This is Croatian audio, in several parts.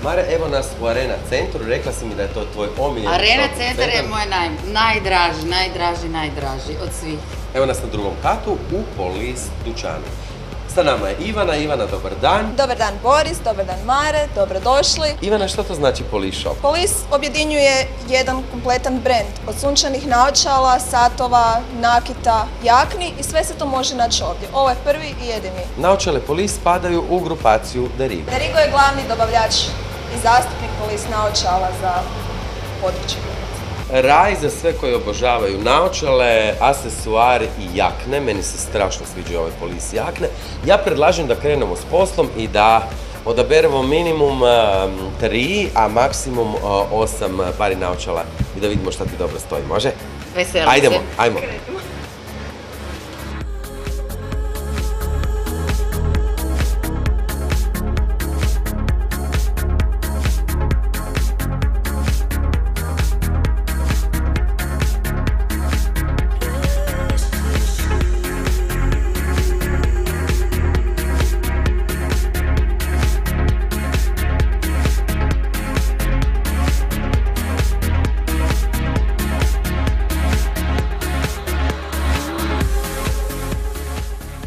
Mare, evo nas u Arena centru, rekla si mi da je to tvoj omiljeni Arena shopping centar je moj najdraži od svih. Evo nas na drugom katu u Police dućanu. Sa nama je Ivana. Ivana, dobar dan. Dobar dan Boris, dobar dan Mare, dobrodošli. Ivana, što to znači Police Shop? Police objedinjuje jedan kompletan brend od sunčanih naočala, satova, nakita, jakni i sve se to može naći ovdje. Ovo je prvi i jedini. Naočale Police spadaju u grupaciju Derigo. Derigo je glavni dobavljač i zastupnik Police naočala za područje. Raj za sve koji obožavaju naočale, aksesuari i jakne. Meni se strašno sviđaju ove Police jakne. Ja predlažem da krenemo s poslom i da odaberemo minimum 3, a maksimum 8 pari naočala i da vidimo šta ti dobro stoji. Može? Veselim se. Ajmo.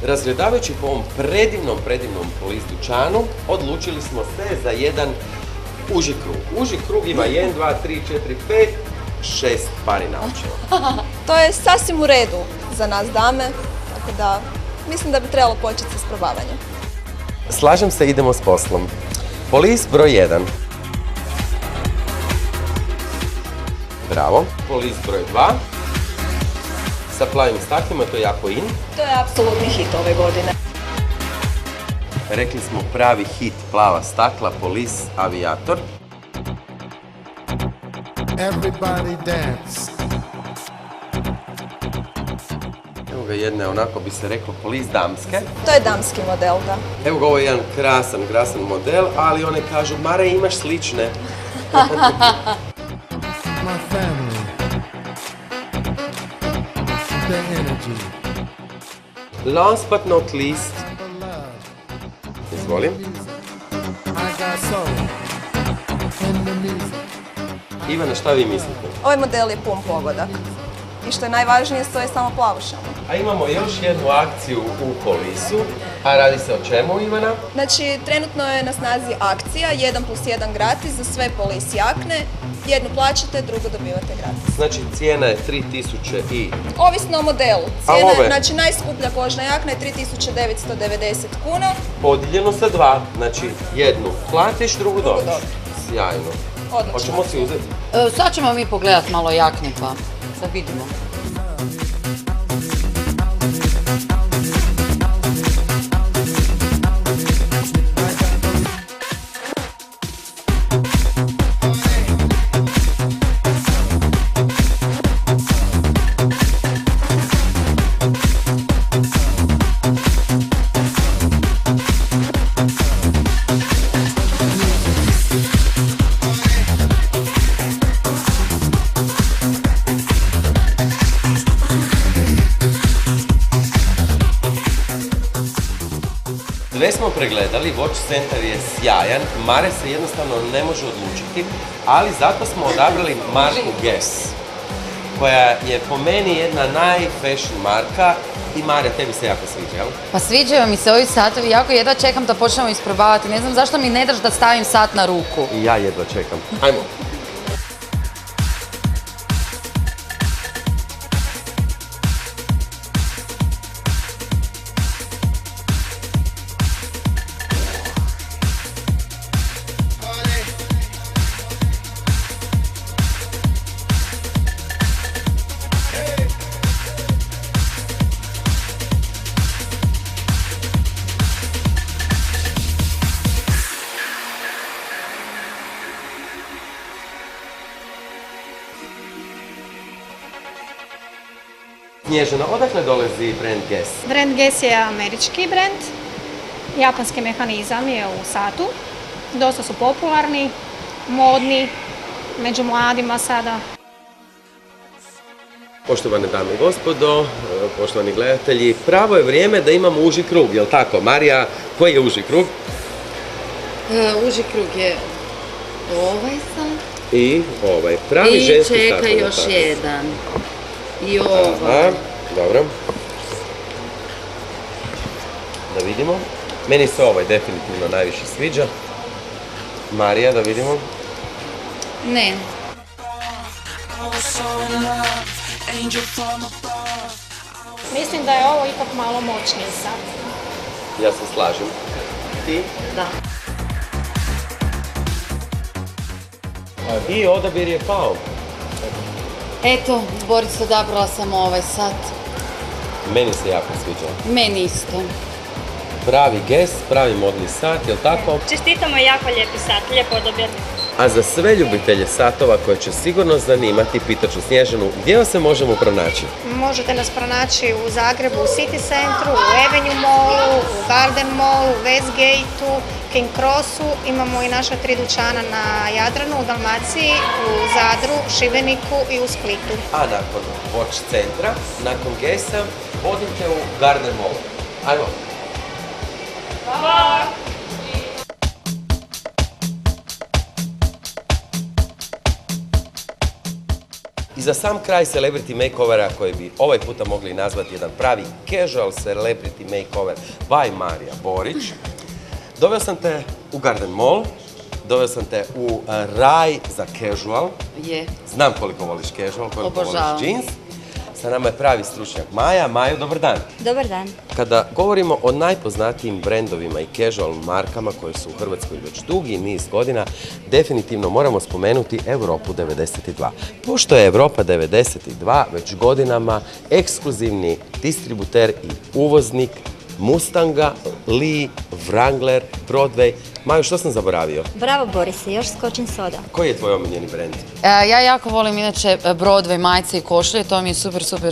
Razgledavajući po ovom predivnom Police dućanu, odlučili smo se za jedan uži krug. Uži krug ima 1, 2, 3, 4, 5, 6 pari naočala. To je sasvim u redu za nas dame, tako da mislim da bi trebalo početi sa isprobavanjem. Slažem se, idemo s poslom. Police broj 1. Bravo. Police broj 2. Sa plavim staklima, to je jako in. To je apsolutni hit ove godine. Rekli smo pravi hit plava stakla, Police Aviator. Everybody dance. Evo ga jedne, onako bi se reklo, Police damske. To je damski model, da. Evo ga, ovo je jedan krasan model, ali one kažu, Mare, imaš slične. My family. The energy. Last but not least, The love. izvolim, I got soul. In the music. Ivana, šta vi mislite? Ovaj model je pun pogodak. I što je najvažnije, stoje samo plavušama. A imamo još jednu akciju u Polisu, a radi se o čemu, Ivana? Znači, trenutno je na snazi akcija 1+1 gratis za sve Police jakne. Jednu plaćate, drugu dobivate gratis. Znači, cijena je 3000 i... Ovisno o modelu. A Cijena ove? je, znači, najskuplja kožna jakna je 3990 kuna. Podijeljeno sa 2, znači jednu platiš, drugu dobiš. dobiš. Sjajno. Odlično. Hoćemo si uzeti? Sad ćemo mi pogledat malo jakne pa da vidimo. Sve smo pregledali, Watch Center je sjajan, Mare se jednostavno ne može odlučiti, ali zato smo odabrali marku Guess, koja je po meni jedna najfashion marka i Mare, tebi se jako sviđa, jel? Pa sviđaju mi se ovi satovi, jako jedva čekam da počnemo isprobavati. Ne znam zašto mi ne daš da stavim sat na ruku. I ja jedva čekam. Ajmo. Snježana, odakle dolazi brand Guess? Brand Guess je američki brand. Japanski mehanizam je u satu. Dosta su popularni, modni, među mladima sada. Poštovane dame i gospodo, poštovani gledatelji, pravo je vrijeme da imamo uži krug, jel tako? Marija, koji je uži krug? Uži krug je Ovaj sam. I ovaj, pravi I ženski sat. čeka ono još tako. jedan. I Aha, ovaj. dobro. Da vidimo. Meni se ovaj definitivno najviše sviđa. Marija, da vidimo. Ne. Mislim da je ovo ipak malo moćniji sat. Ja se slažem. Ti? Da. I odabir je pao. Eto, Boris, odabrala sam ovaj sat. Meni se jako sviđa. Meni isto. Pravi gest, pravi modni sat, jel tako? Čestitamo, jako lijepi sat, lijep odabir. A za sve ljubitelje satova koje će sigurno zanimati, pitaću Snježanu, gdje vas se možemo pronaći? Možete nas pronaći u Zagrebu, u City centru, u Avenue Mallu, u Garden Mallu, u Westgateu, King Crossu. Imamo i naša 3 dućana na Jadranu, u Dalmaciji, u Zadru, Šibeniku i u Splitu. A nakon Watch centra, nakon Gesa, odite u Garden Mall. Ajmo! I za sam kraj celebrity makeovera koji bi ovaj puta mogli nazvati jedan pravi casual celebrity makeover by Marija Borić. Doveo sam te u Garden Mall, doveo sam te u raj za casual. Je. Znam koliko voliš casual, koliko Obožavam. voliš jeans. Sa nama je pravi stručnjak Maja. Maju, dobar dan. Dobar dan. Kada govorimo o najpoznatijim brendovima i casual markama koje su u Hrvatskoj već dugi niz godina, definitivno moramo spomenuti Europu 92. Pošto je Europa 92 već godinama ekskluzivni distributer i uvoznik Mustanga, Lee, Wrangler, Broadway. Maju, što sam zaboravio? Bravo Borise, još skočin soda. Koji je tvoj omiljeni brend? Ja jako volim inače Broadway majice i košulje, to mi je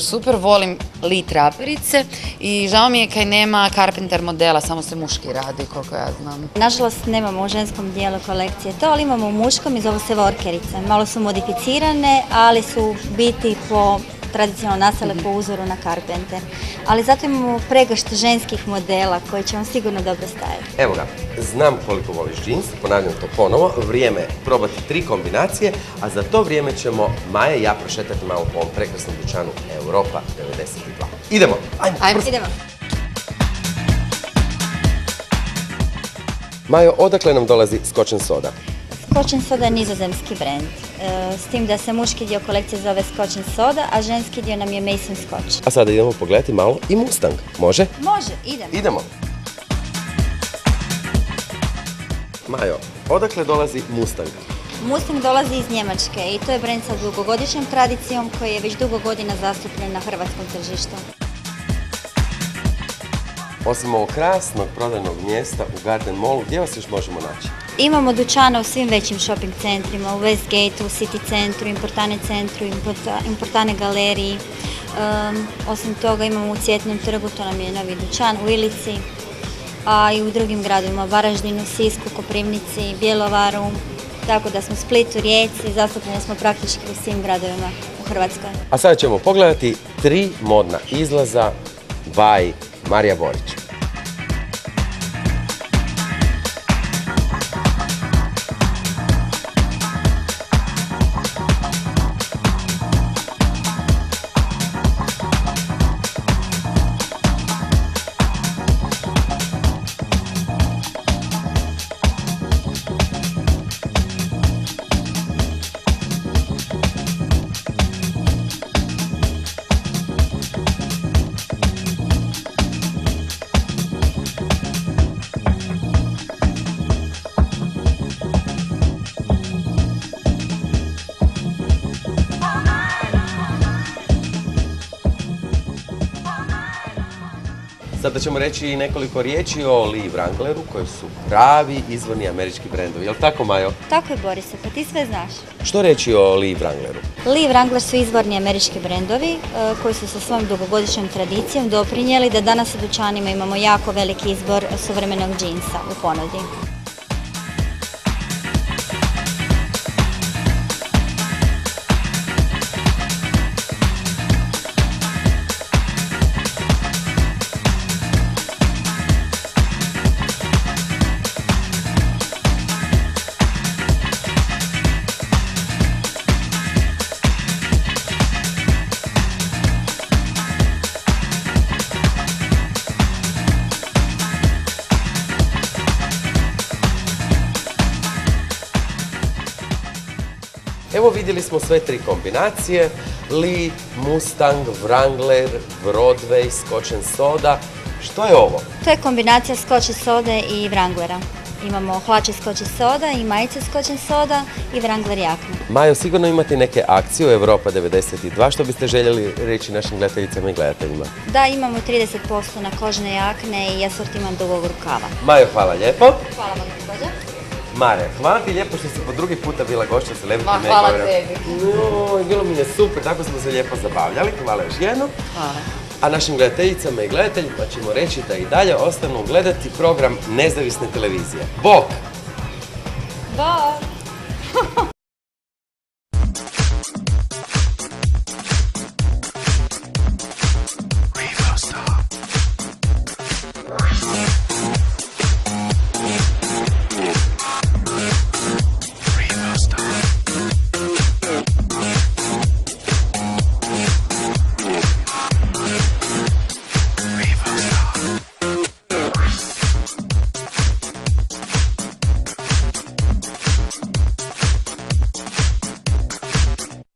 super. Volim Lee traperice i žao mi je kaj nema Carpenter modela, samo se muški radi, koliko ja znam. Nažalost nemamo u ženskom dijelu kolekcije to, ali imamo u muškom i zovu se workerice. Malo su modificirane, ali su biti po tradicionalno nastale po uzoru na Carpenter. Ali zato imamo pregršt ženskih modela koji će vam sigurno dobro stajati. Evo ga, znam koliko voliš džins, ponavljam to ponovo, vrijeme je probati 3 kombinacije, a za to vrijeme ćemo Maja i ja prošetati malo po ovom prekrasnom dućanu Europa 92. Idemo, ajmo! Idemo. Majo, odakle nam dolazi Scotch & Soda? Scotch & Soda je nizozemski brend, s tim da se muški dio kolekcije zove Scotch & Soda, a ženski dio nam je Mason Scotch. A sada idemo pogledati malo i Mustang, može? Može, idemo. Idemo! Majo, odakle dolazi Mustang? Mustang dolazi iz Njemačke i to je brend sa dugogodišnjom tradicijom koji je već dugo godina zastupljen na hrvatskom tržištu. Osim ovog krasnog prodajnog mjesta u Garden Mallu, gdje vas još možemo naći? Imamo dućana u svim većim shopping centrima, u Westgateu, u City centru, Importane centru, Importane galeriji. Osim toga imamo u Cvjetnom trgu, to nam je novi dućan, u Ilici, a i u drugim gradovima, Varaždinu, Sisku, Koprivnici, Bjelovaru. Tako da smo u Splitu, Rijeci, zastupljeni smo praktički u svim gradovima u Hrvatskoj. A sada ćemo pogledati 3 modna izlaza by Marija Borić. Sada ćemo reći i nekoliko riječi o Lee Wrangleru, koji su pravi izvorni američki brendovi. Jel' tako, Majo? Tako je, Borise, pa ti sve znaš. Što reći o Lee Wrangleru? Lee Wrangler su izvorni američki brendovi koji su sa svojom dugogodišnjom tradicijom doprinijeli da danas u dućanima imamo jako veliki izbor suvremenog džinsa u ponudi. Evo vidjeli smo sve tri kombinacije, Lee, Mustang, Wrangler, Broadway, Scotch & Soda. Što je ovo? To je kombinacija Scotch & Sode i Wranglera. Imamo hlače Scotch & Soda i majice Scotch & Soda i Wrangler jakne. Majo, sigurno imate neke akcije u Europa 92, što biste željeli reći našim gledateljicama i gledateljima? Da, imamo 30% na kožne jakne i asortiman dugog rukava. Majo, hvala lijepo. Hvala vam također. Mare, hvala ti lijepo što si po drugi puta bila gošća Celebrity Ma, hvala Makeovera. tebi. Joj, bilo mi je super, tako smo se lijepo zabavljali. Hvala još jednom. Hvala. A našim gledateljicama i gledateljima ćemo reći da i dalje ostanu gledati program nezavisne televizije. Bok! Bok!